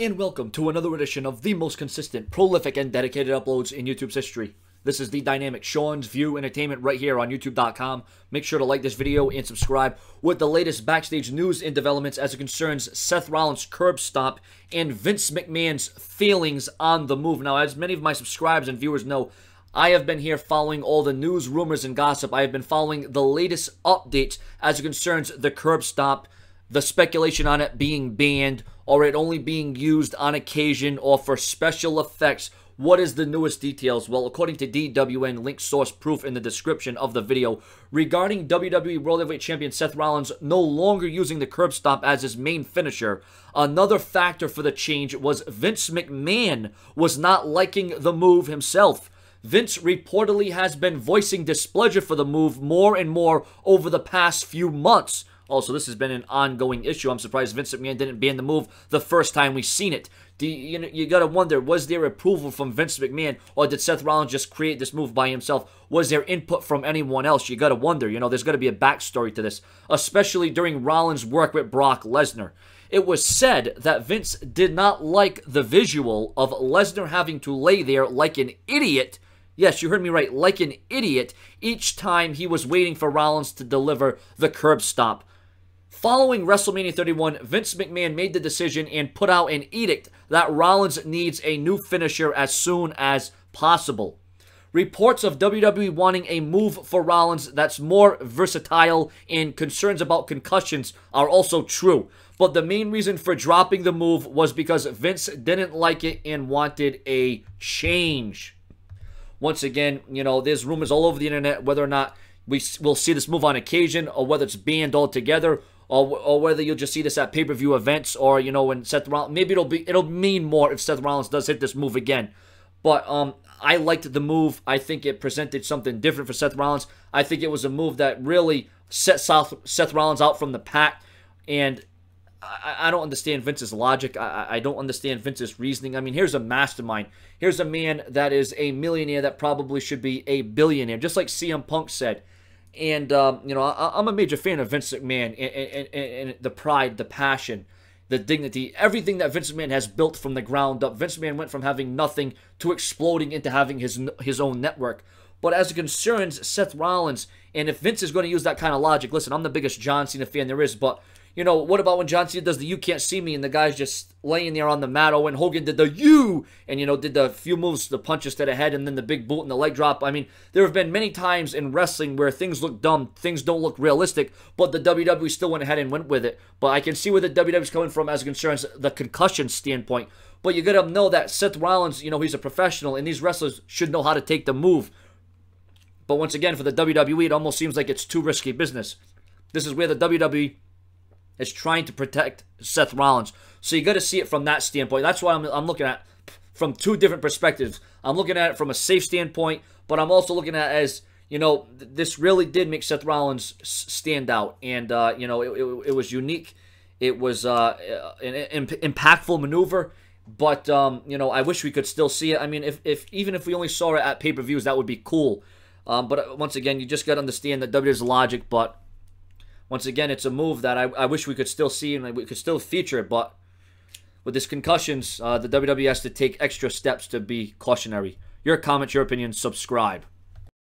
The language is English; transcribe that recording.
and welcome to another edition of the most consistent, prolific, and dedicated uploads in YouTube's history. This is the dynamic Sean's View Entertainment right here on YouTube.com. Make sure to like this video and subscribe with the latest backstage news and developments as it concerns Seth Rollins' curb stomp and Vince McMahon's feelings on the move. Now, as many of my subscribers and viewers know, I have been here following all the news, rumors, and gossip. I have been following the latest updates as it concerns the curb stomp, the speculation on it being banned, or it only being used on occasion or for special effects. What is the newest details? Well, according to DWN, link source proof in the description of the video, regarding WWE World Heavyweight Champion Seth Rollins no longer using the curb stomp as his main finisher, another factor for the change was Vince McMahon was not liking the move himself. Vince reportedly has been voicing displeasure for the move more and more over the past few months. Also, this has been an ongoing issue. I'm surprised Vince McMahon didn't ban the move the first time we seen it. You got to wonder, was there approval from Vince McMahon, or did Seth Rollins just create this move by himself? Was there input from anyone else? You got to wonder. There's got to be a backstory to this, especially during Rollins' work with Brock Lesnar. It was said that Vince did not like the visual of Lesnar having to lay there like an idiot. Yes, you heard me right, like an idiot, each time he was waiting for Rollins to deliver the curb stomp. Following WrestleMania 31, Vince McMahon made the decision and put out an edict that Rollins needs a new finisher as soon as possible. Reports of WWE wanting a move for Rollins that's more versatile and concerns about concussions are also true. But the main reason for dropping the move was because Vince didn't like it and wanted a change. Once again, there's rumors all over the internet whether or not we'll see this move on occasion, or whether it's banned altogether, or whether you'll just see this at pay-per-view events, or when Seth Rollins, maybe it'll mean more if Seth Rollins does hit this move again. But I liked the move. I think it presented something different for Seth Rollins. I think it was a move that really set Seth Rollins out from the pack, and I don't understand Vince's logic. I don't understand Vince's reasoning. I mean, here's a mastermind. Here's a man that is a millionaire that probably should be a billionaire, just like CM Punk said. And, I'm a major fan of Vince McMahon and the pride, the passion, the dignity, everything that Vince McMahon has built from the ground up. Vince McMahon went from having nothing to exploding into having his own network. But as it concerns Seth Rollins, and if Vince is going to use that kind of logic, listen, I'm the biggest John Cena fan there is, but what about when John Cena does the "you can't see me" and the guy's just laying there on the mat, or when Hogan did the "you" and, did the few moves, the punches to the head, and then the big boot and the leg drop. I mean, there have been many times in wrestling where things look dumb, things don't look realistic, but the WWE still went ahead and went with it. But I can see where the WWE is coming from as it concerns the concussion standpoint. But you got to know that Seth Rollins, he's a professional, and these wrestlers should know how to take the move. But once again, for the WWE, it almost seems like it's too risky business. This is where the WWE is trying to protect Seth Rollins. So you got to see it from that standpoint. That's why I'm looking at from two different perspectives. I'm looking at it from a safe standpoint, but I'm also looking at it as, this really did make Seth Rollins stand out. And, it was unique. It was an impactful maneuver. But, I wish we could still see it. I mean, even if we only saw it at pay-per-views, that would be cool. But once again, you just got to understand that WWE's logic. But once again, it's a move that I wish we could still see and we could still feature it. But with this concussions, the WWE has to take extra steps to be cautionary. Your comments, your opinions, subscribe.